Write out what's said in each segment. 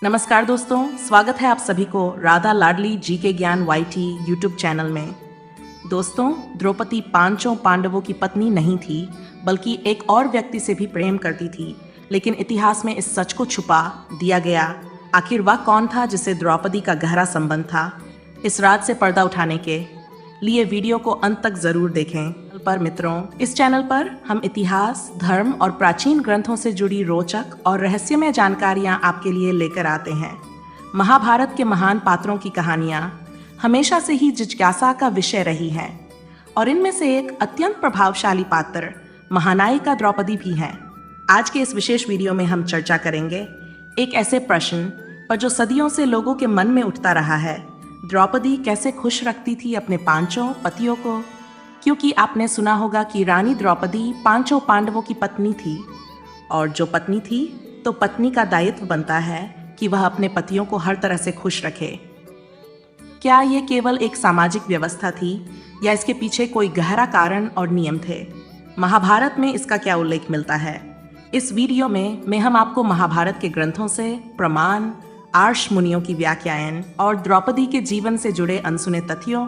नमस्कार दोस्तों, स्वागत है आप सभी को राधा लाडली जी के ज्ञान वाईटी यूट्यूब चैनल में। दोस्तों, द्रौपदी पांचों पांडवों की पत्नी नहीं थी, बल्कि एक और व्यक्ति से भी प्रेम करती थी। लेकिन इतिहास में इस सच को छुपा दिया गया। आखिर वह कौन था जिससे द्रौपदी का गहरा संबंध था? इस राज से पर्दा उठाने के लिए वीडियो को अंत तक जरूर देखें। पर मित्रों, इस चैनल पर हम इतिहास, धर्म और प्राचीन ग्रंथों से जुड़ी रोचक और रहस्यमय जानकारियां आपके लिए लेकर आते हैं। महाभारत के महान पात्रों की कहानियां हमेशा से ही जिज्ञासा का विषय रही हैं, और इनमें से एक अत्यंत प्रभावशाली पात्र महानायिका द्रौपदी भी है। आज के इस विशेष वीडियो में हम चर्चा करेंगे एक ऐसे प्रश्न पर जो सदियों से लोगों के मन में उठता रहा है: द्रौपदी कैसे खुश रखती थी अपने पांचों पतियों को? क्योंकि आपने सुना होगा कि रानी द्रौपदी पांचों पांडवों की पत्नी थी, और जो पत्नी थी तो पत्नी का दायित्व बनता है कि वह अपने पतियों को हर तरह से खुश रखे। क्या ये केवल एक सामाजिक व्यवस्था थी या इसके पीछे कोई गहरा कारण और नियम थे? महाभारत में इसका क्या उल्लेख मिलता है? इस वीडियो में हम आपको महाभारत के ग्रंथों से प्रमाण, आर्ष मुनियों की व्याख्याएं और द्रौपदी के जीवन से जुड़े अनसुने तथ्यों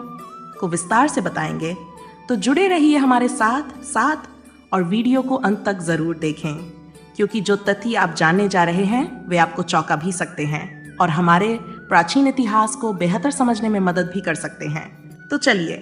को विस्तार से बताएंगे। तो जुड़े रहिए हमारे साथ और वीडियो को अंत तक जरूर देखें, क्योंकि जो तथ्य आप जानने जा रहे हैं वे आपको चौंका भी सकते हैं और हमारे प्राचीन इतिहास को बेहतर समझने में मदद भी कर सकते हैं। तो चलिए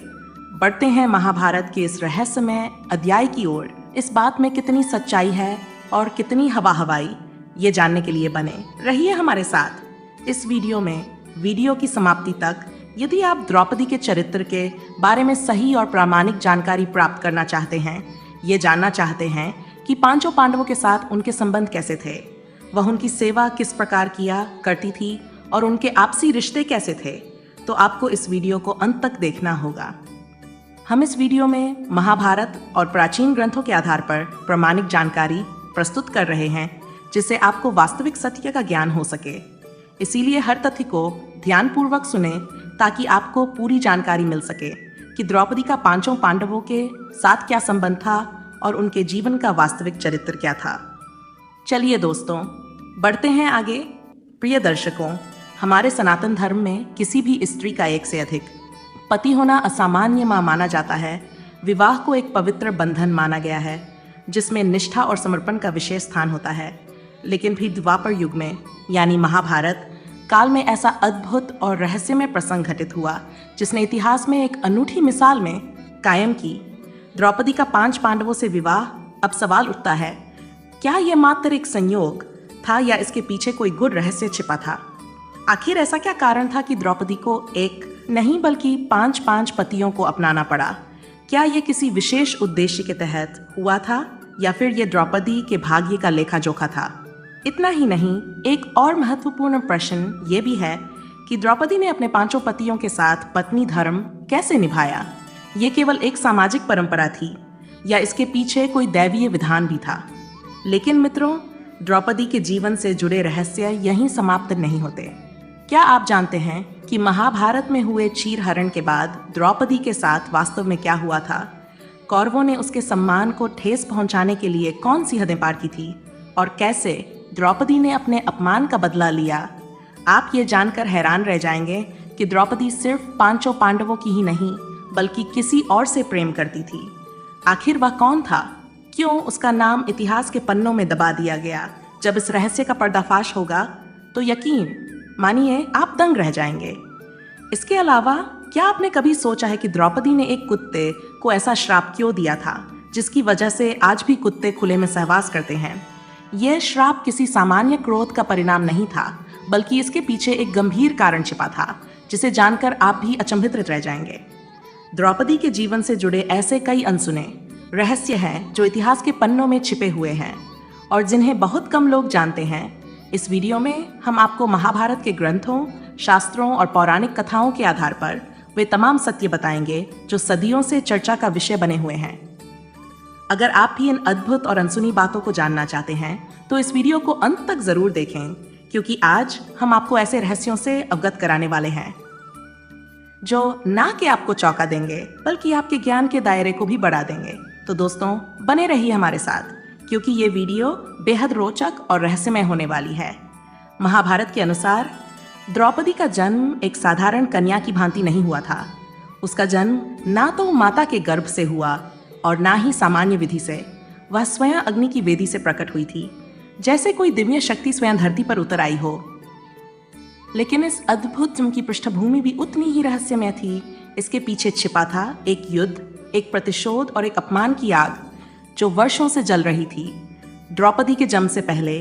बढ़ते हैं महाभारत के इस रहस्यमय अध्याय की ओर। इस बात में कितनी सच्चाई है और कितनी हवाई, ये जानने के लिए बने रहिए हमारे साथ इस वीडियो में। वीडियो की समाप्ति तक यदि आप द्रौपदी के चरित्र के बारे में सही और प्रामाणिक जानकारी प्राप्त करना चाहते हैं, ये जानना चाहते हैं कि पांचों पांडवों के साथ उनके संबंध कैसे थे, वह उनकी सेवा किस प्रकार किया करती थी और उनके आपसी रिश्ते कैसे थे, तो आपको इस वीडियो को अंत तक देखना होगा। हम इस वीडियो में महाभारत और प्राचीन ग्रंथों के आधार पर प्रामाणिक जानकारी प्रस्तुत कर रहे हैं, जिससे आपको वास्तविक सत्य का ज्ञान हो सके। इसीलिए हर तथ्य को ध्यानपूर्वक सुने ताकि आपको पूरी जानकारी मिल सके कि द्रौपदी का पांचों पांडवों के साथ क्या संबंध था और उनके जीवन का वास्तविक चरित्र क्या था। चलिए दोस्तों, बढ़ते हैं आगे। प्रिय दर्शकों, हमारे सनातन धर्म में किसी भी स्त्री का एक से अधिक पति होना असामान्य माना जाता है। विवाह को एक पवित्र बंधन माना गया है, जिसमें निष्ठा और समर्पण का विशेष स्थान होता है। लेकिन भी द्वापर युग में यानी महाभारत काल में ऐसा अद्भुत और रहस्यमय प्रसंग घटित हुआ, जिसने इतिहास में एक अनूठी मिसाल में कायम की द्रौपदी का पांच पांडवों से विवाह। अब सवाल उठता है, क्या यह मात्र एक संयोग था या इसके पीछे कोई गूढ़ रहस्य छिपा था? आखिर ऐसा क्या कारण था कि द्रौपदी को एक नहीं बल्कि पांच पतियों को अपनाना पड़ा? क्या यह किसी विशेष उद्देश्य के तहत हुआ था या फिर यह द्रौपदी के भाग्य का लेखा जोखा था? इतना ही नहीं, एक और महत्वपूर्ण प्रश्न ये भी है कि द्रौपदी ने अपने पांचों पतियों के साथ पत्नी धर्म कैसे निभाया? ये केवल एक सामाजिक परंपरा थी या इसके पीछे कोई दैवीय विधान भी था? लेकिन मित्रों, द्रौपदी के जीवन से जुड़े रहस्य यहीं समाप्त नहीं होते। क्या आप जानते हैं कि महाभारत में हुए चीरहरण के बाद द्रौपदी के साथ वास्तव में क्या हुआ था? कौरवों ने उसके सम्मान को ठेस पहुंचाने के लिए कौन सी हदें पार की थी और कैसे द्रौपदी ने अपने अपमान का बदला लिया? आप ये जानकर हैरान रह जाएंगे कि द्रौपदी सिर्फ पांचों पांडवों की ही नहीं बल्कि किसी और से प्रेम करती थी। आखिर वह कौन था? क्यों उसका नाम इतिहास के पन्नों में दबा दिया गया? जब इस रहस्य का पर्दाफाश होगा तो यकीन मानिए आप दंग रह जाएंगे। इसके अलावा क्या आपने कभी सोचा है कि द्रौपदी ने एक कुत्ते को ऐसा श्राप क्यों दिया था जिसकी वजह से आज भी कुत्ते खुले में सहवास करते हैं? यह श्राप किसी सामान्य क्रोध का परिणाम नहीं था, बल्कि इसके पीछे एक गंभीर कारण छिपा था, जिसे जानकर आप भी अचंभित रह जाएंगे। द्रौपदी के जीवन से जुड़े ऐसे कई अनसुने रहस्य हैं जो इतिहास के पन्नों में छिपे हुए हैं और जिन्हें बहुत कम लोग जानते हैं। इस वीडियो में हम आपको महाभारत के ग्रंथों, शास्त्रों और पौराणिक कथाओं के आधार पर वे तमाम सत्य बताएंगे जो सदियों से चर्चा का विषय बने हुए हैं। अगर आप भी इन अद्भुत और अनसुनी बातों को जानना चाहते हैं तो इस वीडियो को अंत तक जरूर देखें, क्योंकि आज हम आपको ऐसे रहस्यों से अवगत कराने वाले हैं जो ना कि आपको चौंका देंगे बल्कि आपके ज्ञान के दायरे को भी बढ़ा देंगे। तो दोस्तों, बने रहिए हमारे साथ, क्योंकि ये वीडियो बेहद रोचक और रहस्यमय होने वाली है। महाभारत के अनुसार द्रौपदी का जन्म एक साधारण कन्या की भांति नहीं हुआ था। उसका जन्म ना तो माता के गर्भ से हुआ और ना ही सामान्य विधि से। वह स्वयं अग्नि की वेदी से प्रकट हुई थी, जैसे कोई दिव्य शक्ति स्वयं धरती पर उतर आई हो। लेकिन इस अद्भुत जन्म की पृष्ठभूमि भी उतनी ही रहस्यमय थी। इसके पीछे छिपा था एक युद्ध, एक प्रतिशोध और एक अपमान की आग जो वर्षों से जल रही थी। द्रौपदी के जन्म से पहले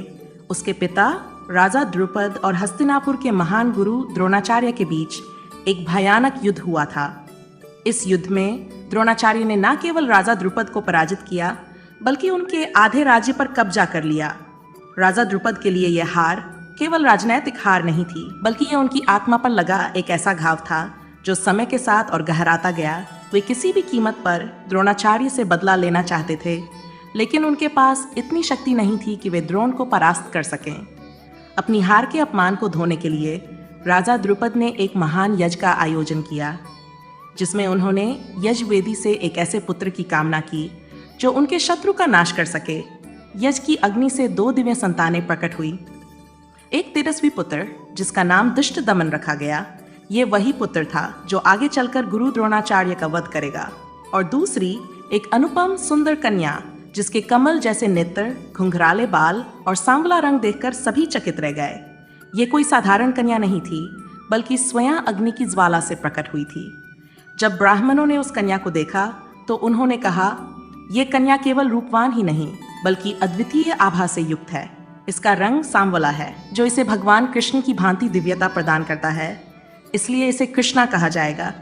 उसके पिता राजा द्रुपद और हस्तिनापुर के महान गुरु द्रोणाचार्य के बीच एक भयानक युद्ध हुआ था। इस युद्ध में द्रोणाचार्य ने न केवल राजा द्रुपद को पराजित किया, बल्कि उनके आधे राज्य पर कब्जा कर लिया। राजा द्रुपद के लिए यह हार केवल राजनैतिक हार नहीं थी, बल्कि यह उनकी आत्मा पर लगा एक ऐसा घाव था जो समय के साथ और गहराता गया। वे किसी भी कीमत पर द्रोणाचार्य से बदला लेना चाहते थे, लेकिन उनके पास इतनी शक्ति नहीं थी कि वे द्रोण को परास्त कर सकें। अपनी हार के अपमान को धोने के लिए राजा द्रुपद ने एक महान यज्ञ का आयोजन किया, जिसमें उन्होंने यज्ञवेदी से एक ऐसे पुत्र की कामना की जो उनके शत्रु का नाश कर सके। यज्ञ की अग्नि से 2 दिव्य संतानें प्रकट हुई। एक तेजस्वी पुत्र जिसका नाम दुष्टदमन रखा गया, ये वही पुत्र था जो आगे चलकर गुरु द्रोणाचार्य का वध करेगा। और दूसरी एक अनुपम सुंदर कन्या जिसके कमल जैसे नेत्र, घुंघराले बाल और सांवला रंग देखकर सभी चकित रह गए। ये कोई साधारण कन्या नहीं थी, बल्कि स्वयं अग्नि की ज्वाला से प्रकट हुई थी। जब ब्राह्मणों ने उस कन्या को देखा तो उन्होंने कहा, ये कन्या केवल रूपवान ही नहीं बल्कि अद्वितीय आभा से युक्त है। इसका रंग सांवला है, जो इसे भगवान कृष्ण की भांति दिव्यता प्रदान करता है, इसलिए इसे कृष्णा कहा जाएगा।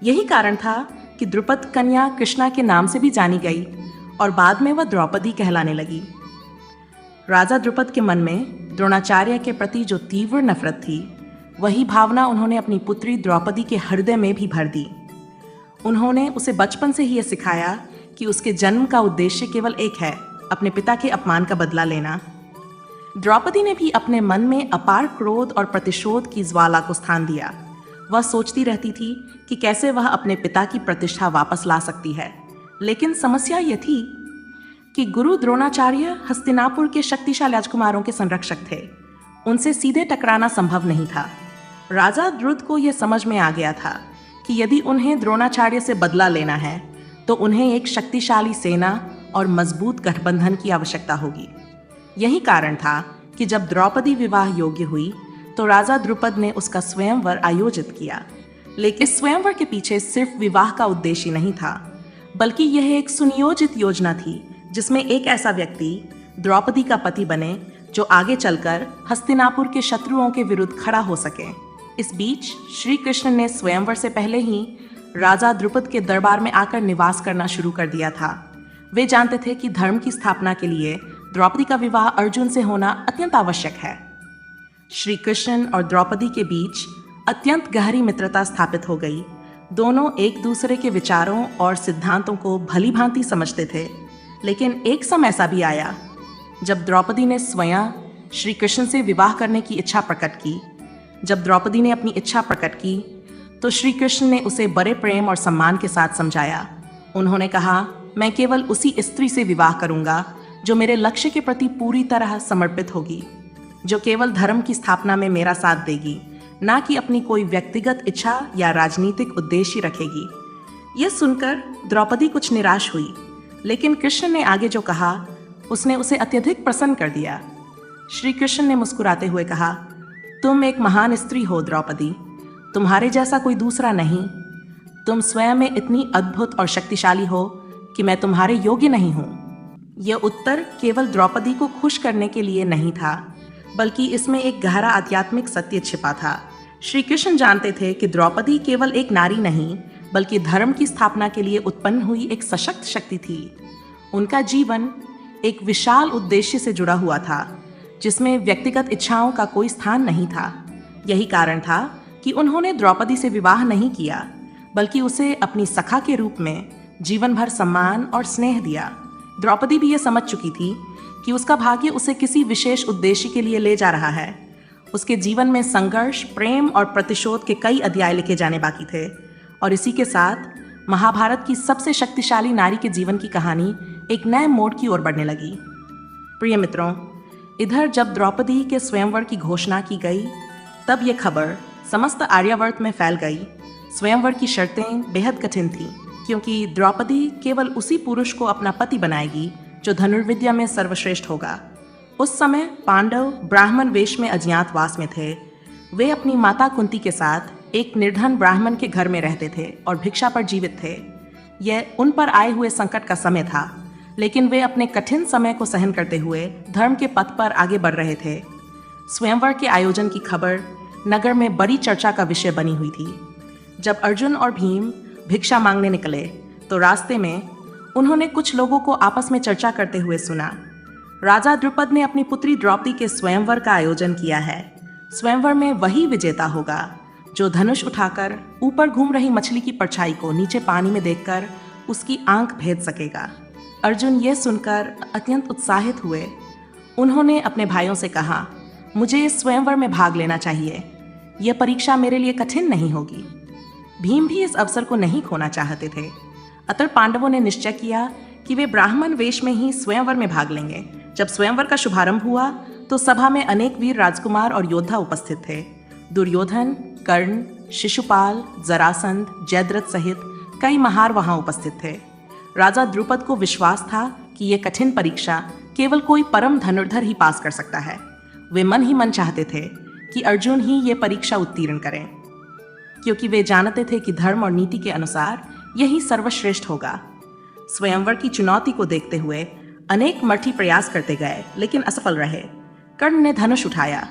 यही कारण था कि द्रुपद कन्या कृष्णा के नाम से भी जानी गई और बाद में वह द्रौपदी कहलाने लगी। राजा द्रुपद के मन में द्रोणाचार्य के प्रति जो तीव्र नफरत थी, वही भावना उन्होंने अपनी पुत्री द्रौपदी के हृदय में भी भर दी। उन्होंने उसे बचपन से ही यह सिखाया कि उसके जन्म का उद्देश्य केवल एक है, अपने पिता के अपमान का बदला लेना। द्रौपदी ने भी अपने मन में अपार क्रोध और प्रतिशोध की ज्वाला को स्थान दिया। वह सोचती रहती थी कि कैसे वह अपने पिता की प्रतिष्ठा वापस ला सकती है। लेकिन समस्या यह थी कि गुरु द्रोणाचार्य हस्तिनापुर के शक्तिशाली राजकुमारों के संरक्षक थे। उनसे सीधे टकराना संभव नहीं था। राजा द्रुपद को यह समझ में आ गया था कि यदि उन्हें द्रोणाचार्य से बदला लेना है तो उन्हें एक शक्तिशाली सेना और मजबूत गठबंधन की आवश्यकता होगी। यही कारण था कि जब द्रौपदी विवाह योग्य हुई तो राजा द्रुपद ने उसका स्वयंवर आयोजित किया। लेकिन इस स्वयंवर के पीछे सिर्फ विवाह का उद्देश्य नहीं था, बल्कि यह एक सुनियोजित योजना थी जिसमें एक ऐसा व्यक्ति द्रौपदी का पति बने जो आगे चलकर हस्तिनापुर के शत्रुओं के विरुद्ध खड़ा हो सके। इस बीच श्री कृष्ण ने स्वयंवर से पहले ही राजा द्रुपद के दरबार में आकर निवास करना शुरू कर दिया था। वे जानते थे कि धर्म की स्थापना के लिए द्रौपदी का विवाह अर्जुन से होना अत्यंत आवश्यक है। श्री कृष्ण और द्रौपदी के बीच अत्यंत गहरी मित्रता स्थापित हो गई। दोनों एक दूसरे के विचारों और सिद्धांतों को भली भांति समझते थे। लेकिन एक समय ऐसा भी आया जब द्रौपदी ने स्वयं श्री कृष्ण से विवाह करने की इच्छा प्रकट की। जब द्रौपदी ने अपनी इच्छा प्रकट की तो श्री कृष्ण ने उसे बड़े प्रेम और सम्मान के साथ समझाया। उन्होंने कहा, मैं केवल उसी स्त्री से विवाह करूंगा जो मेरे लक्ष्य के प्रति पूरी तरह समर्पित होगी, जो केवल धर्म की स्थापना में मेरा साथ देगी, ना कि अपनी कोई व्यक्तिगत इच्छा या राजनीतिक उद्देश्य रखेगी। यह सुनकर द्रौपदी कुछ निराश हुई, लेकिन कृष्ण ने आगे जो कहा उसने उसे अत्यधिक प्रसन्न कर दिया। श्री कृष्ण ने मुस्कुराते हुए कहा, तुम एक महान स्त्री हो द्रौपदी, तुम्हारे जैसा कोई दूसरा नहीं। तुम स्वयं में इतनी अद्भुत और शक्तिशाली हो कि मैं तुम्हारे योग्य नहीं हूँ। यह उत्तर केवल द्रौपदी को खुश करने के लिए नहीं था, बल्कि इसमें एक गहरा आध्यात्मिक सत्य छिपा था। श्री कृष्ण जानते थे कि द्रौपदी केवल एक नारी नहीं, बल्कि धर्म की स्थापना के लिए उत्पन्न हुई एक सशक्त शक्ति थी। उनका जीवन एक विशाल उद्देश्य से जुड़ा हुआ था, जिसमें व्यक्तिगत इच्छाओं का कोई स्थान नहीं था। यही कारण था कि उन्होंने द्रौपदी से विवाह नहीं किया, बल्कि उसे अपनी सखा के रूप में जीवन भर सम्मान और स्नेह दिया। द्रौपदी भी यह समझ चुकी थी कि उसका भाग्य उसे किसी विशेष उद्देश्य के लिए ले जा रहा है। उसके जीवन में संघर्ष, प्रेम और प्रतिशोध के कई अध्याय लिखे जाने बाकी थे, और इसी के साथ महाभारत की सबसे शक्तिशाली नारी के जीवन की कहानी एक नए मोड़ की ओर बढ़ने लगी। प्रिय मित्रों, इधर जब द्रौपदी के स्वयंवर की घोषणा की गई तब ये खबर समस्त आर्यावर्त में फैल गई। स्वयंवर की शर्तें बेहद कठिन थीं, क्योंकि द्रौपदी केवल उसी पुरुष को अपना पति बनाएगी जो धनुर्विद्या में सर्वश्रेष्ठ होगा। उस समय पांडव ब्राह्मण वेश में अज्ञातवास में थे। वे अपनी माता कुंती के साथ एक निर्धन ब्राह्मण के घर में रहते थे और भिक्षा पर जीवित थे। यह उन पर आए हुए संकट का समय था, लेकिन वे अपने कठिन समय को सहन करते हुए धर्म के पथ पर आगे बढ़ रहे थे। स्वयंवर के आयोजन की खबर नगर में बड़ी चर्चा का विषय बनी हुई थी। जब अर्जुन और भीम भिक्षा मांगने निकले तो रास्ते में उन्होंने कुछ लोगों को आपस में चर्चा करते हुए सुना, राजा द्रुपद ने अपनी पुत्री द्रौपदी के स्वयंवर का आयोजन किया है। स्वयंवर में वही विजेता होगा जो धनुष उठाकर ऊपर घूम रही मछली की परछाई को नीचे पानी में देखकर उसकी आंख भेद सकेगा। अर्जुन ये सुनकर अत्यंत उत्साहित हुए। उन्होंने अपने भाइयों से कहा, मुझे इस स्वयंवर में भाग लेना चाहिए। यह परीक्षा मेरे लिए कठिन नहीं होगी। भीम भी इस अवसर को नहीं खोना चाहते थे। अतः पांडवों ने निश्चय किया कि वे ब्राह्मण वेश में ही स्वयंवर में भाग लेंगे। जब स्वयंवर का शुभारंभ हुआ तो सभा में अनेक वीर राजकुमार और योद्धा उपस्थित थे। दुर्योधन, कर्ण, शिशुपाल, जरासंध, जयद्रथ सहित कई महार वहां उपस्थित थे। राजा द्रुपद को विश्वास था कि यह कठिन परीक्षा केवल कोई परम धनुर्धर ही पास कर सकता है। वे मन ही मन चाहते थे कि अर्जुन ही ये परीक्षा उत्तीर्ण करें, क्योंकि वे जानते थे कि धर्म और नीति के अनुसार यही सर्वश्रेष्ठ होगा। स्वयंवर की चुनौती को देखते हुए अनेक मर्थी प्रयास करते गए, लेकिन असफल रहे। कर्ण ने धनुष उठाया,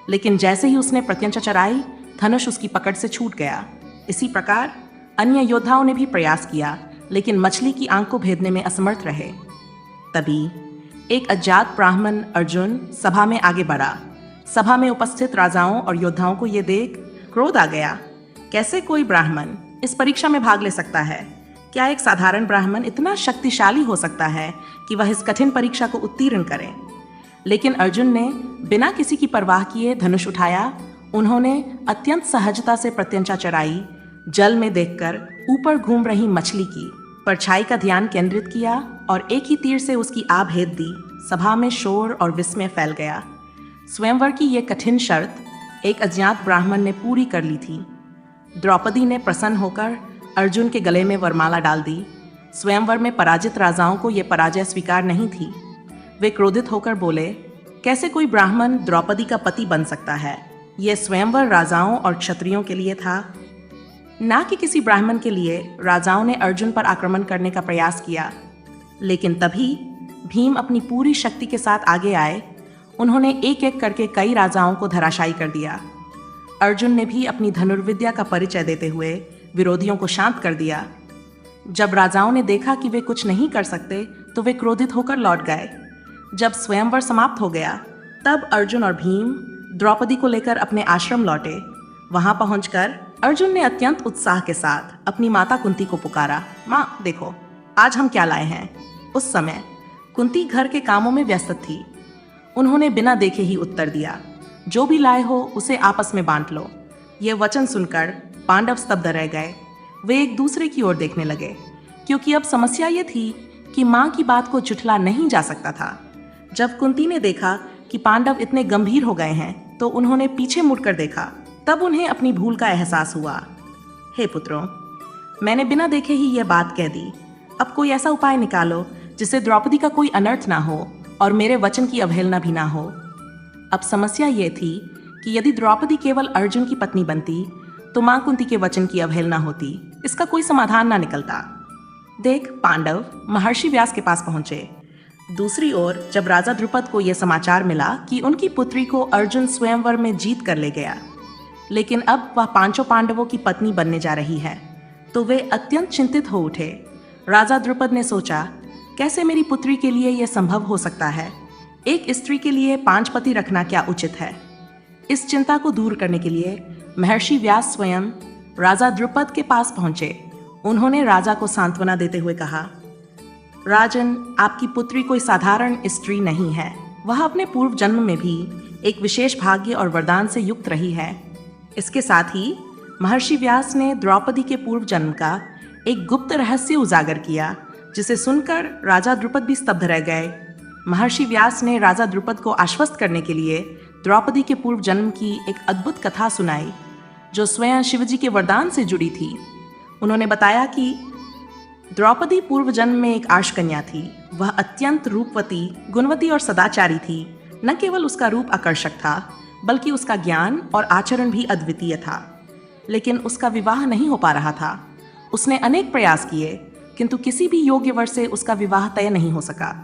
लेकिन जैसे ही उसने प्रत्यंचा चढ़ाई, धनुष उसकी पकड़ से छूट गया। इसी प्रकार अन्य योद्धाओं ने भी प्रयास किया, लेकिन मछली की आंख को भेदने में असमर्थ रहे। तभी एक अज्ञात ब्राह्मण अर्जुन सभा में आगे बढ़ा। सभा में उपस्थित राजाओं और योद्धाओं को यह देख क्रोध आ गया। कैसे कोई ब्राह्मण इस परीक्षा में भाग ले सकता है? क्या एक साधारण ब्राह्मण इतना शक्तिशाली हो सकता है कि वह इस कठिन परीक्षा को उत्तीर्ण करे? लेकिन अर्जुन ने बिना किसी की परवाह किए धनुष उठाया। उन्होंने अत्यंत सहजता से प्रत्यंचा चढ़ाई। जल में देखकर ऊपर घूम रही मछली की परछाई का ध्यान केंद्रित किया और एक ही तीर से उसकी आह भेद दी। सभा में शोर और विस्मय फैल गया। स्वयंवर की यह कठिन शर्त एक अज्ञात ब्राह्मण ने पूरी कर ली थी। द्रौपदी ने प्रसन्न होकर अर्जुन के गले में वरमाला डाल दी। स्वयंवर में पराजित राजाओं को यह पराजय स्वीकार नहीं थी। वे क्रोधित होकर बोले, कैसे कोई ब्राह्मण द्रौपदी का पति बन सकता है? यह स्वयंवर राजाओं और क्षत्रियों के लिए था, ना कि किसी ब्राह्मण के लिए। राजाओं ने अर्जुन पर आक्रमण करने का प्रयास किया, लेकिन तभी भीम अपनी पूरी शक्ति के साथ आगे आए। उन्होंने एक एक करके कई राजाओं को धराशायी कर दिया। अर्जुन ने भी अपनी धनुर्विद्या का परिचय देते हुए विरोधियों को शांत कर दिया। जब राजाओं ने देखा कि वे कुछ नहीं कर सकते तो वे क्रोधित होकर लौट गए। जब स्वयंवर समाप्त हो गया तब अर्जुन और भीम द्रौपदी को लेकर अपने आश्रम लौटे। वहां पहुंचकर अर्जुन ने अत्यंत उत्साह के साथ अपनी माता कुंती को पुकारा, माँ देखो आज हम क्या लाए हैं। उस समय कुंती घर के कामों में व्यस्त थी। उन्होंने बिना देखे ही उत्तर दिया, जो भी लाए हो उसे आपस में बांट लो। यह वचन सुनकर पांडव स्तब्ध रह गए। वे एक दूसरे की ओर देखने लगे, क्योंकि अब समस्या ये थी कि माँ की बात को झुठला नहीं जा सकता था। जब कुंती ने देखा कि पांडव इतने गंभीर हो गए हैं तो उन्होंने पीछे मुड़कर देखा। तब उन्हें अपनी भूल का एहसास हुआ। हे पुत्रों, मैंने बिना देखे ही यह बात कह दी। अब कोई ऐसा उपाय निकालो जिससे द्रौपदी का कोई अनर्थ ना हो और मेरे वचन की अवहेलना भी ना हो। अब समस्या ये थी कि यदि द्रौपदी केवल अर्जुन की पत्नी बनती तो मां कुंती के वचन की अवहेलना होती। इसका कोई समाधान ना निकलता। देख, पांडव महर्षि व्यास के पास पहुंचे। दूसरी ओर जब राजा द्रुपद को यह समाचार मिला कि उनकी पुत्री को अर्जुन स्वयंवर में जीत कर ले गया, लेकिन अब वह पांचों पांडवों की पत्नी बनने जा रही है, तो वे अत्यंत चिंतित हो उठे। राजा द्रुपद ने सोचा, कैसे मेरी पुत्री के लिए यह संभव हो सकता है? एक स्त्री के लिए 5 पति रखना क्या उचित है? इस चिंता को दूर करने के लिए महर्षि व्यास स्वयं राजा द्रुपद के पास पहुंचे। उन्होंने राजा को सांत्वना देते हुए कहा, राजन, आपकी पुत्री कोई साधारण स्त्री नहीं है। वह अपने पूर्व जन्म में भी एक विशेष भाग्य और वरदान से युक्त रही है। इसके साथ ही महर्षि व्यास ने द्रौपदी के पूर्व जन्म का एक गुप्त रहस्य उजागर किया, जिसे सुनकर राजा द्रुपद भी स्तब्ध रह गए। महर्षि व्यास ने राजा द्रुपद को आश्वस्त करने के लिए द्रौपदी के पूर्व जन्म की एक अद्भुत कथा सुनाई, जो स्वयं शिवजी के वरदान से जुड़ी थी। उन्होंने बताया कि द्रौपदी पूर्व जन्म में एक आर्षकन्या थी। वह अत्यंत रूपवती, गुणवती और सदाचारी थी। न केवल उसका रूप आकर्षक था, बल्कि उसका ज्ञान और आचरण भी अद्वितीय था। लेकिन उसका विवाह नहीं हो पा रहा था। उसने अनेक प्रयास किए, किंतु किसी भी योग्य वर से उसका विवाह तय नहीं हो सका।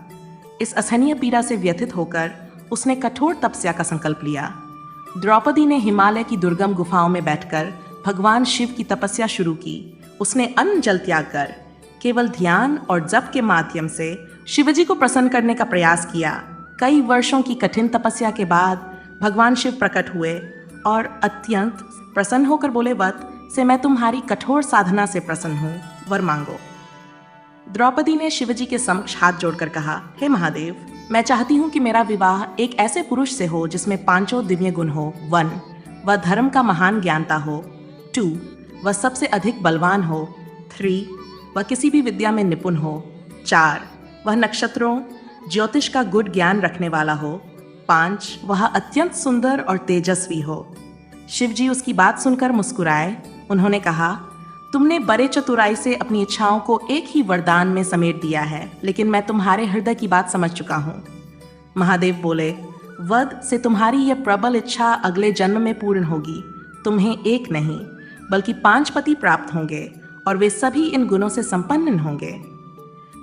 इस असहनीय पीड़ा से व्यथित होकर उसने कठोर तपस्या का संकल्प लिया। द्रौपदी ने हिमालय की दुर्गम गुफाओं में बैठकर भगवान शिव की तपस्या शुरू की। उसने अन्न जल त्याग कर केवल ध्यान और जप के माध्यम से शिवजी को प्रसन्न करने का प्रयास किया। कई वर्षों की कठिन तपस्या के बाद भगवान शिव प्रकट हुए और अत्यंत प्रसन्न होकर बोले, वत से मैं तुम्हारी कठोर साधना से प्रसन्न हूँ, वर मांगो। द्रौपदी ने शिवजी के समक्ष हाथ जोड़कर कहा, हे महादेव, मैं चाहती हूँ कि मेरा विवाह एक ऐसे पुरुष से हो जिसमें 5 दिव्य गुण हो। 1, वह धर्म का महान ज्ञाता हो। 2, वह सबसे अधिक बलवान हो। 3, वह किसी भी विद्या में निपुण हो। 4, वह नक्षत्रों ज्योतिष का गुड ज्ञान रखने वाला हो। 5, वह अत्यंत सुंदर और तेजस्वी हो। शिवजी उसकी बात सुनकर मुस्कुराए। उन्होंने कहा, तुमने बड़े चतुराई से अपनी इच्छाओं को एक ही वरदान में समेट दिया है, लेकिन मैं तुम्हारे हृदय की बात समझ चुका हूँ। महादेव बोले, वध से तुम्हारी यह प्रबल इच्छा अगले जन्म में पूर्ण होगी। तुम्हें एक नहीं बल्कि 5 पति प्राप्त होंगे और वे सभी इन गुणों से संपन्न होंगे।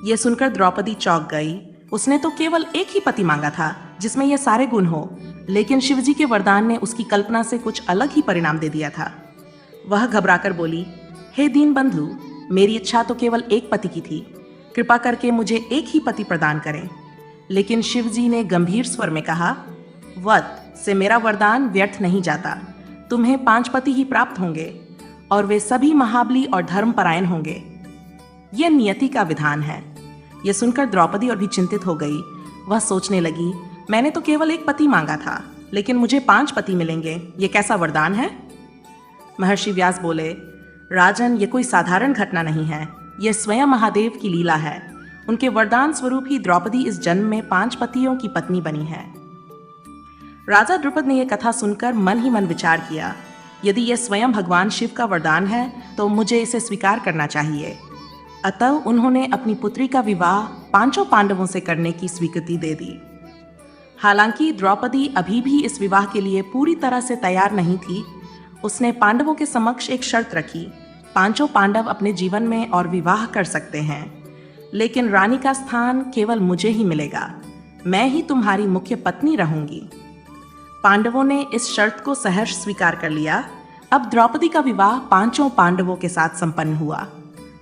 ये सुनकर द्रौपदी चौंक गई। उसने तो केवल एक ही पति मांगा था जिसमें ये सारे गुण हो, लेकिन शिवजी के वरदान ने उसकी कल्पना से कुछ अलग ही परिणाम दे दिया था। वह घबराकर बोली, हे दीन बंधु, मेरी इच्छा तो केवल एक पति की थी। कृपा करके मुझे एक ही पति प्रदान करें। लेकिन शिवजी ने गंभीर स्वर में कहा, वत से मेरा वरदान व्यर्थ नहीं जाता। तुम्हें 5 पति ही प्राप्त होंगे और वे सभी महाबली और धर्मपरायण होंगे। यह नियति का विधान है। यह सुनकर द्रौपदी और भी चिंतित हो गई। वह सोचने लगी, मैंने तो केवल एक पति मांगा था, लेकिन मुझे 5 पति मिलेंगे। ये कैसा वरदान है? महर्षि व्यास बोले, राजन, ये कोई साधारण घटना नहीं है। यह स्वयं महादेव की लीला है। उनके वरदान स्वरूप ही द्रौपदी इस जन्म में 5 पतियों की पत्नी बनी है। राजा द्रुपद ने यह कथा सुनकर मन ही मन विचार किया, यदि यह स्वयं भगवान शिव का वरदान है तो मुझे इसे स्वीकार करना चाहिए। अतः उन्होंने अपनी पुत्री का विवाह 5 पांडवों से करने की स्वीकृति दे दी। हालांकि द्रौपदी अभी भी इस विवाह के लिए पूरी तरह से तैयार नहीं थी। उसने पांडवों के समक्ष एक शर्त रखी, 5 पांडव अपने जीवन में और विवाह कर सकते हैं, लेकिन रानी का स्थान केवल मुझे ही मिलेगा। मैं ही तुम्हारी मुख्य पत्नी रहूंगी। पांडवों ने इस शर्त को सहर्ष स्वीकार कर लिया। अब द्रौपदी का विवाह 5 पांडवों के साथ संपन्न हुआ।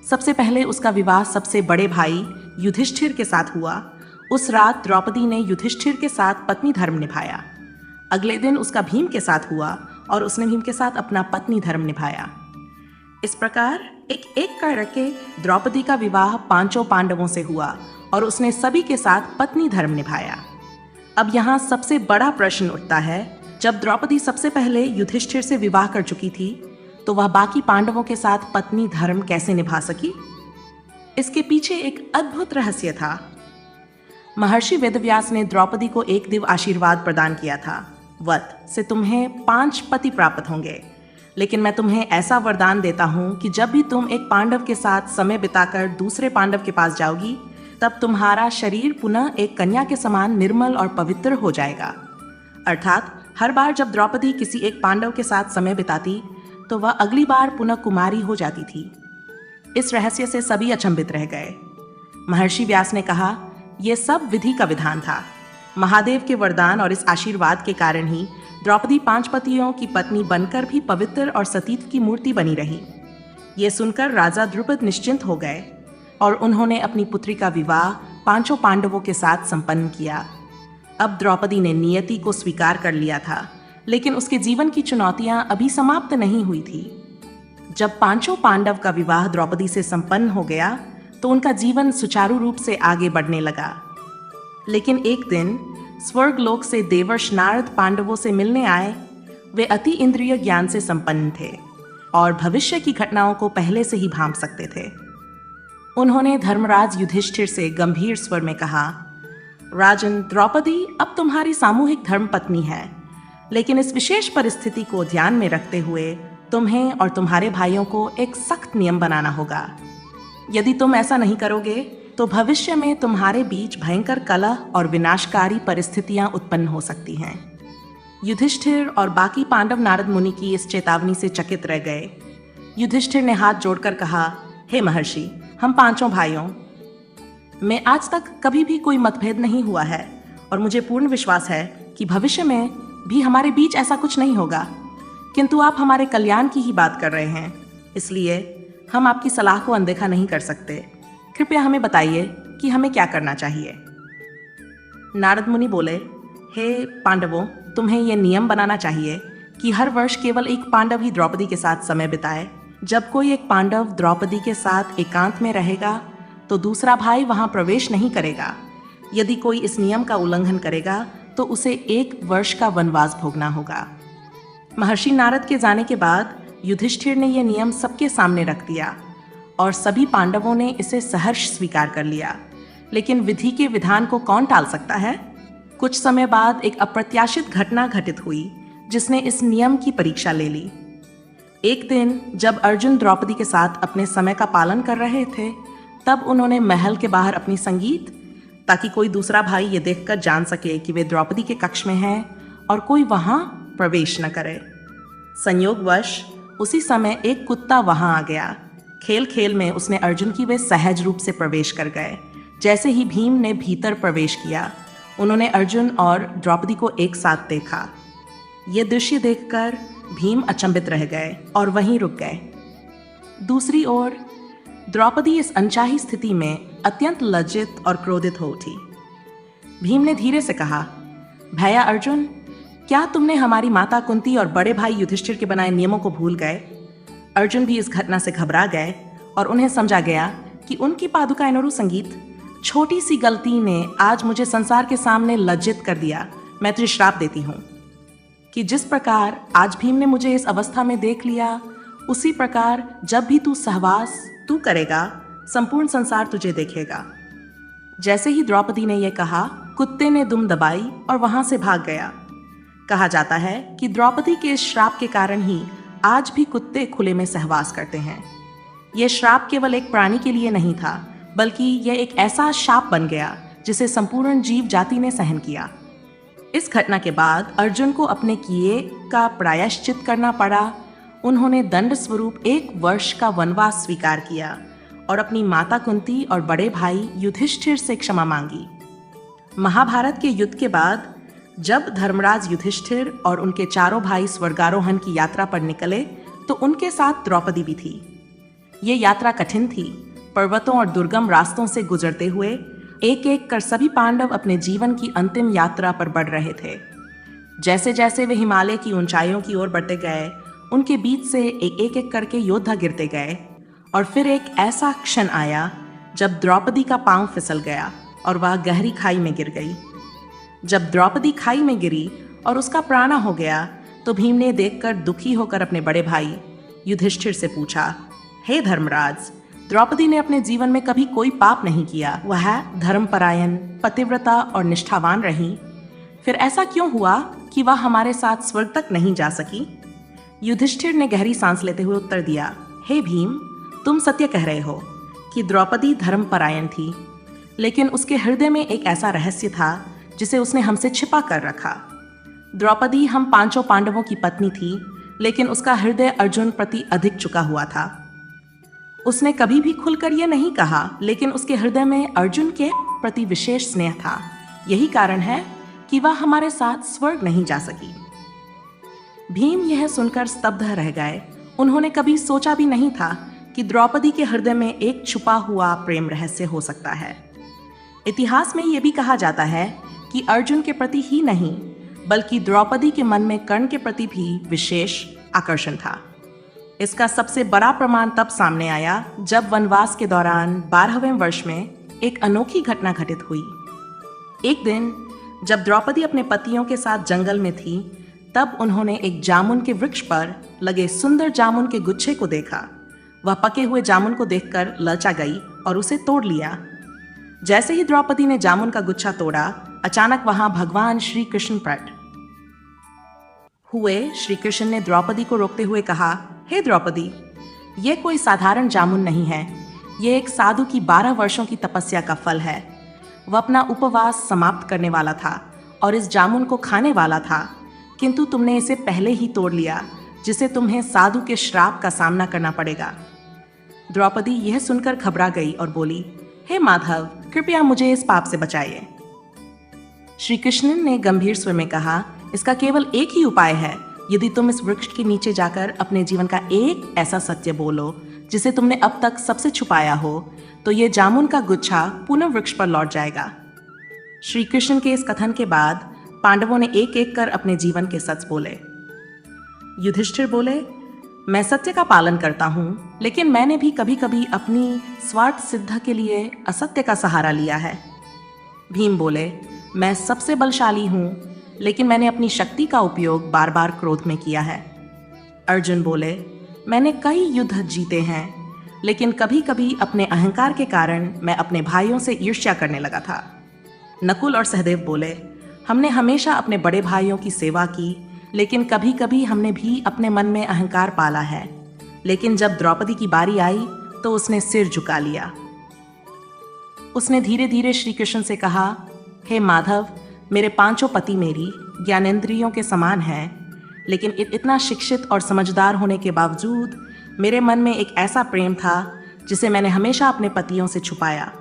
सबसे पहले उसका विवाह सबसे बड़े भाई युधिष्ठिर के साथ हुआ। उस रात द्रौपदी ने युधिष्ठिर के साथ पत्नी धर्म निभाया। अगले दिन उसका भीम के साथ हुआ और उसने भीम के साथ अपना पत्नी धर्म निभाया। इस प्रकार एक एक करके द्रौपदी का विवाह 5 पांडवों से हुआ और उसने सभी के साथ पत्नी धर्म निभाया। अब यहाँ सबसे बड़ा प्रश्न उठता है, जब द्रौपदी सबसे पहले युधिष्ठिर से विवाह कर चुकी थी, तो वह बाकी पांडवों के साथ पत्नी धर्म कैसे निभा सकी? इसके पीछे एक अद्भुत रहस्य था। महर्षि वेदव्यास ने द्रौपदी को एक दिव्य आशीर्वाद प्रदान किया था, वत से तुम्हें 5 पति प्राप्त होंगे, लेकिन मैं तुम्हें ऐसा वरदान देता हूँ कि जब भी तुम एक पांडव के साथ समय बिताकर दूसरे पांडव के पास जाओगी, तब तुम्हारा शरीर पुनः एक कन्या के समान निर्मल और पवित्र हो जाएगा। अर्थात हर बार जब द्रौपदी किसी एक पांडव के साथ समय बिताती, तो वह अगली बार पुनः कुमारी हो जाती थी। इस रहस्य से सभी अचंभित रह गए। महर्षि व्यास ने कहा, यह सब विधि का विधान था। महादेव के वरदान और इस आशीर्वाद के कारण ही द्रौपदी 5 पतियों की पत्नी बनकर भी पवित्र और सतीत्व की मूर्ति बनी रही। ये सुनकर राजा द्रुपद निश्चिंत हो गए और उन्होंने अपनी पुत्री का विवाह 5 पांडवों के साथ संपन्न किया। अब द्रौपदी ने नियति को स्वीकार कर लिया था, लेकिन उसके जीवन की चुनौतियां अभी समाप्त नहीं हुई थी। जब 5 पांडव का विवाह द्रौपदी से संपन्न हो गया, तो उनका जीवन सुचारू रूप से आगे बढ़ने लगा। लेकिन एक दिन स्वर्गलोक से देवर्ष नारद पांडवों से मिलने आए। वे अति इंद्रिय ज्ञान से संपन्न थे और भविष्य की घटनाओं को पहले से ही भांप सकते थे। उन्होंने धर्मराज युधिष्ठिर से गंभीर स्वर में कहा, राजन, द्रौपदी अब तुम्हारी सामूहिक धर्मपत्नी है, लेकिन इस विशेष परिस्थिति को ध्यान में रखते हुए तुम्हें और तुम्हारे भाइयों को एक सख्त नियम बनाना होगा। यदि तुम ऐसा नहीं करोगे तो भविष्य में तुम्हारे बीच भयंकर कलह और विनाशकारी परिस्थितियां उत्पन्न हो सकती हैं। युधिष्ठिर और बाकी पांडव नारद मुनि की इस चेतावनी से चकित रह गए। युधिष्ठिर ने हाथ जोड़कर कहा, हे महर्षि, हम पांचों भाइयों में आज तक कभी भी कोई मतभेद नहीं हुआ है और मुझे पूर्ण विश्वास है कि भविष्य में भी हमारे बीच ऐसा कुछ नहीं होगा, किंतु आप हमारे कल्याण की ही बात कर रहे हैं, इसलिए हम आपकी सलाह को अनदेखा नहीं कर सकते। कृपया हमें बताइए कि हमें क्या करना चाहिए। नारद मुनि बोले, हे पांडवों, तुम्हें यह नियम बनाना चाहिए कि हर वर्ष केवल एक पांडव ही द्रौपदी के साथ समय बिताए। जब कोई एक पांडव द्रौपदी के साथ एकांत में रहेगा तो दूसरा भाई वहां प्रवेश नहीं करेगा। यदि कोई इस नियम का उल्लंघन करेगा तो उसे 1 वर्ष का वनवास भोगना होगा। महर्षि नारद के जाने के बाद युधिष्ठिर ने यह नियम सबके सामने रख दिया और सभी पांडवों ने इसे सहर्ष स्वीकार कर लिया। लेकिन विधि के विधान को कौन टाल सकता है? कुछ समय बाद एक अप्रत्याशित घटना घटित हुई जिसने इस नियम की परीक्षा ले ली। एक दिन जब अर्जुन द्रौपदी के साथ अपने समय का पालन कर रहे थे, तब उन्होंने महल के बाहर अपनी संगीत, ताकि कोई दूसरा भाई ये देखकर जान सके कि वे द्रौपदी के कक्ष में हैं और कोई वहां प्रवेश न करे। संयोगवश उसी समय एक कुत्ता वहां आ गया। खेल खेल में उसने अर्जुन की वे सहज रूप से प्रवेश कर गए। जैसे ही भीम ने भीतर प्रवेश किया, उन्होंने अर्जुन और द्रौपदी को एक साथ देखा। ये दृश्य देखकर भीम अचंभित रह गए और वहीं रुक गए। दूसरी ओर द्रौपदी इस अनचाही स्थिति में अत्यंत लज्जित और क्रोधित हो उठी। भीम ने धीरे से कहा, भैया अर्जुन, क्या तुमने हमारी माता कुंती और बड़े भाई युधिष्ठिर के बनाए नियमों को भूल गए? अर्जुन भी इस घटना से घबरा गए और उन्हें समझा गया कि उनकी पादुका अनुरू संगीत, छोटी सी गलती ने आज मुझे संसार के सामने लज्जित कर दिया। मैं तुझे श्राप देती हूँ कि जिस प्रकार आज भीम ने मुझे इस अवस्था में देख लिया, उसी प्रकार जब भी तू सहवास तू करेगा, संपूर्ण संसार तुझे देखेगा। जैसे ही द्रौपदी ने यह कहा, कुत्ते ने दुम दबाई और वहां से भाग गया। कहा जाता है कि द्रौपदी के इस श्राप के कारण ही आज भी कुत्ते खुले में सहवास करते हैं। यह श्राप केवल एक प्राणी के लिए नहीं था, बल्कि यह एक ऐसा शाप बन गया जिसे संपूर्ण जीव जाति ने सहन किया। इस घटना के बाद अर्जुन को अपने किए का प्रायश्चित करना पड़ा। उन्होंने दंड स्वरूप 1 वर्ष का वनवास स्वीकार किया और अपनी माता कुंती और बड़े भाई युधिष्ठिर से क्षमा मांगी। महाभारत के युद्ध के बाद जब धर्मराज युधिष्ठिर और उनके चारों भाई स्वर्गारोहण की यात्रा पर निकले, तो उनके साथ द्रौपदी भी थी। ये यात्रा कठिन थी। पर्वतों और दुर्गम रास्तों से गुजरते हुए एक एक कर सभी पांडव अपने जीवन की अंतिम यात्रा पर बढ़ रहे थे। जैसे जैसे वे हिमालय की ऊंचाइयों की ओर बढ़ते गए, उनके बीच से एक एक करके योद्धा गिरते गए और फिर एक ऐसा क्षण आया जब द्रौपदी का पांव फिसल गया और वह गहरी खाई में गिर गई। जब द्रौपदी खाई में गिरी और उसका प्राण हो गया, तो भीम ने देखकर दुखी होकर अपने बड़े भाई युधिष्ठिर से पूछा, हे धर्मराज, द्रौपदी ने अपने जीवन में कभी कोई पाप नहीं किया। वह धर्मपरायण, पतिव्रता और निष्ठावान रही। फिर ऐसा क्यों हुआ कि वह हमारे साथ स्वर्ग तक नहीं जा सकी? युधिष्ठिर ने गहरी सांस लेते हुए उत्तर दिया, हे भीम, तुम सत्य कह रहे हो कि द्रौपदी धर्मपरायण थी, लेकिन उसके हृदय में एक ऐसा रहस्य था जिसे उसने हमसे छिपा कर रखा। द्रौपदी हम पांचों पांडवों की पत्नी थी, लेकिन उसका हृदय अर्जुन प्रति अधिक झुका हुआ था। उसने कभी भी खुलकर यह नहीं कहा, लेकिन उसके हृदय में अर्जुन के प्रति विशेष स्नेह था। यही कारण है कि वह हमारे साथ स्वर्ग नहीं जा सकी। भीम यह सुनकर स्तब्ध रह गए। उन्होंने कभी सोचा भी नहीं था कि द्रौपदी के हृदय में एक छुपा हुआ प्रेम रहस्य हो सकता है। इतिहास में यह भी कहा जाता है कि अर्जुन के प्रति ही नहीं, बल्कि द्रौपदी के मन में कर्ण के प्रति भी विशेष आकर्षण था। इसका सबसे बड़ा प्रमाण तब सामने आया जब वनवास के दौरान 12वें वर्ष में एक अनोखी घटना घटित हुई। एक दिन जब द्रौपदी अपने पतियों के साथ जंगल में थी, तब उन्होंने एक जामुन के वृक्ष पर लगे सुंदर जामुन के गुच्छे को देखा। वह पके हुए जामुन को देखकर ललचा गई और उसे तोड़ लिया। जैसे ही द्रौपदी ने जामुन का गुच्छा तोड़ा, अचानक वहां भगवान श्री कृष्ण प्रकट हुए। श्री कृष्ण ने द्रौपदी को रोकते हुए कहा, हे द्रौपदी, ये कोई साधारण जामुन नहीं है। ये एक साधु की 12 वर्षों की तपस्या का फल है। वह अपना उपवास समाप्त करने वाला था और इस जामुन को खाने वाला था, किंतु तुमने इसे पहले ही तोड़ लिया, जिसे तुम्हें साधु के श्राप का सामना करना पड़ेगा। द्रौपदी यह सुनकर घबरा गई और बोली, हे माधव, कृपया मुझे इस पाप से बचाइए। श्री कृष्ण ने गंभीर स्वर में कहा, इसका केवल एक ही उपाय है। यदि तुम इस वृक्ष के नीचे जाकर अपने जीवन का एक ऐसा सत्य बोलो जिसे तुमने अब तक सबसे छुपाया हो, तो ये जामुन का गुच्छा पुनः वृक्ष पर लौट जाएगा। श्री कृष्ण के इस कथन के बाद पांडवों ने एक एक कर अपने जीवन के सच बोले। युधिष्ठिर बोले, मैं सत्य का पालन करता हूँ, लेकिन मैंने भी कभी कभी अपनी स्वार्थ सिद्ध के लिए असत्य का सहारा लिया है। भीम बोले, मैं सबसे बलशाली हूँ, लेकिन मैंने अपनी शक्ति का उपयोग बार बार क्रोध में किया है। अर्जुन बोले, मैंने कई युद्ध जीते हैं, लेकिन कभी कभी अपने अहंकार के कारण मैं अपने भाइयों से ईर्ष्या करने लगा था। नकुल और सहदेव बोले, हमने हमेशा अपने बड़े भाइयों की सेवा की, लेकिन कभी कभी हमने भी अपने मन में अहंकार पाला है। लेकिन जब द्रौपदी की बारी आई तो उसने सिर झुका लिया। उसने धीरे धीरे श्री कृष्ण से कहा, हे माधव, मेरे 5 पति मेरी ज्ञानेंद्रियों के समान हैं, लेकिन इतना शिक्षित और समझदार होने के बावजूद मेरे मन में एक ऐसा प्रेम था जिसे मैंने हमेशा अपने पतियों से छुपाया।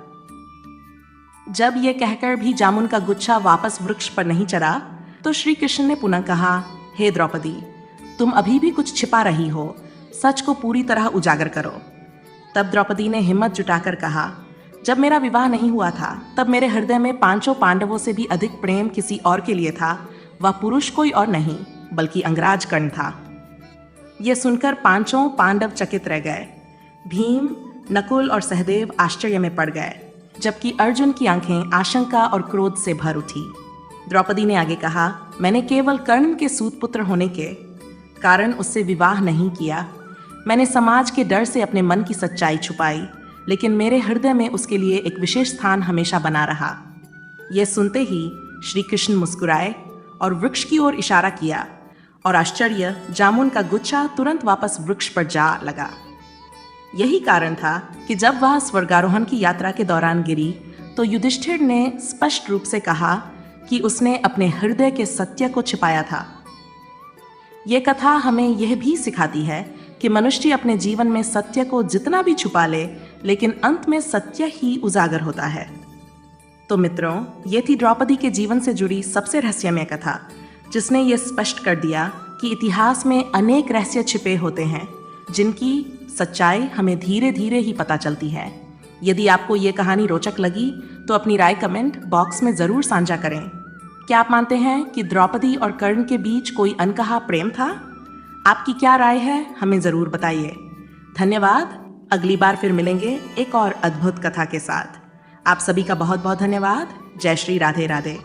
जब ये कहकर भी जामुन का गुच्छा वापस वृक्ष पर नहीं चढ़ा, तो श्री कृष्ण ने पुनः कहा, हे द्रौपदी, तुम अभी भी कुछ छिपा रही हो, सच को पूरी तरह उजागर करो। तब द्रौपदी ने हिम्मत जुटाकर कहा, जब मेरा विवाह नहीं हुआ था तब मेरे हृदय में 5 पांडवों से भी अधिक प्रेम किसी और के लिए था। वह पुरुष कोई और नहीं बल्कि अंगराज कर्ण था। यह सुनकर 5 पांडव चकित रह गए। भीम, नकुल और सहदेव आश्चर्य में पड़ गए, जबकि अर्जुन की आंखें आशंका और क्रोध से भर उठी। द्रौपदी ने आगे कहा, मैंने केवल कर्ण के सूतपुत्र होने के कारण उससे विवाह नहीं किया। मैंने समाज के डर से अपने मन की सच्चाई छुपाई, लेकिन मेरे हृदय में उसके लिए एक विशेष स्थान हमेशा बना रहा। यह सुनते ही श्री कृष्ण मुस्कुराए और वृक्ष की ओर इशारा किया, और आश्चर्य, जामुन का गुच्छा तुरंत वापस वृक्ष पर जा लगा। यही कारण था कि जब वह स्वर्गारोहण की यात्रा के दौरान गिरी, तो युधिष्ठिर ने स्पष्ट रूप से कहा कि उसने अपने हृदय के सत्य को छिपाया था। यह कथा हमें यह भी सिखाती है कि मनुष्य अपने जीवन में सत्य को जितना भी छुपा ले, लेकिन अंत में सत्य ही उजागर होता है। तो मित्रों, ये थी द्रौपदी के जीवन से जुड़ी सबसे रहस्यमय कथा, जिसने ये स्पष्ट कर दिया कि इतिहास में अनेक रहस्य छिपे होते हैं, जिनकी सच्चाई हमें धीरे धीरे ही पता चलती है। यदि आपको ये कहानी रोचक लगी तो अपनी राय कमेंट बॉक्स में ज़रूर साझा करें। क्या आप मानते हैं कि द्रौपदी और कर्ण के बीच कोई अनकहा प्रेम था? आपकी क्या राय है, हमें ज़रूर बताइए। धन्यवाद। अगली बार फिर मिलेंगे एक और अद्भुत कथा के साथ। आप सभी का बहुत बहुत धन्यवाद। जय श्री राधे राधे।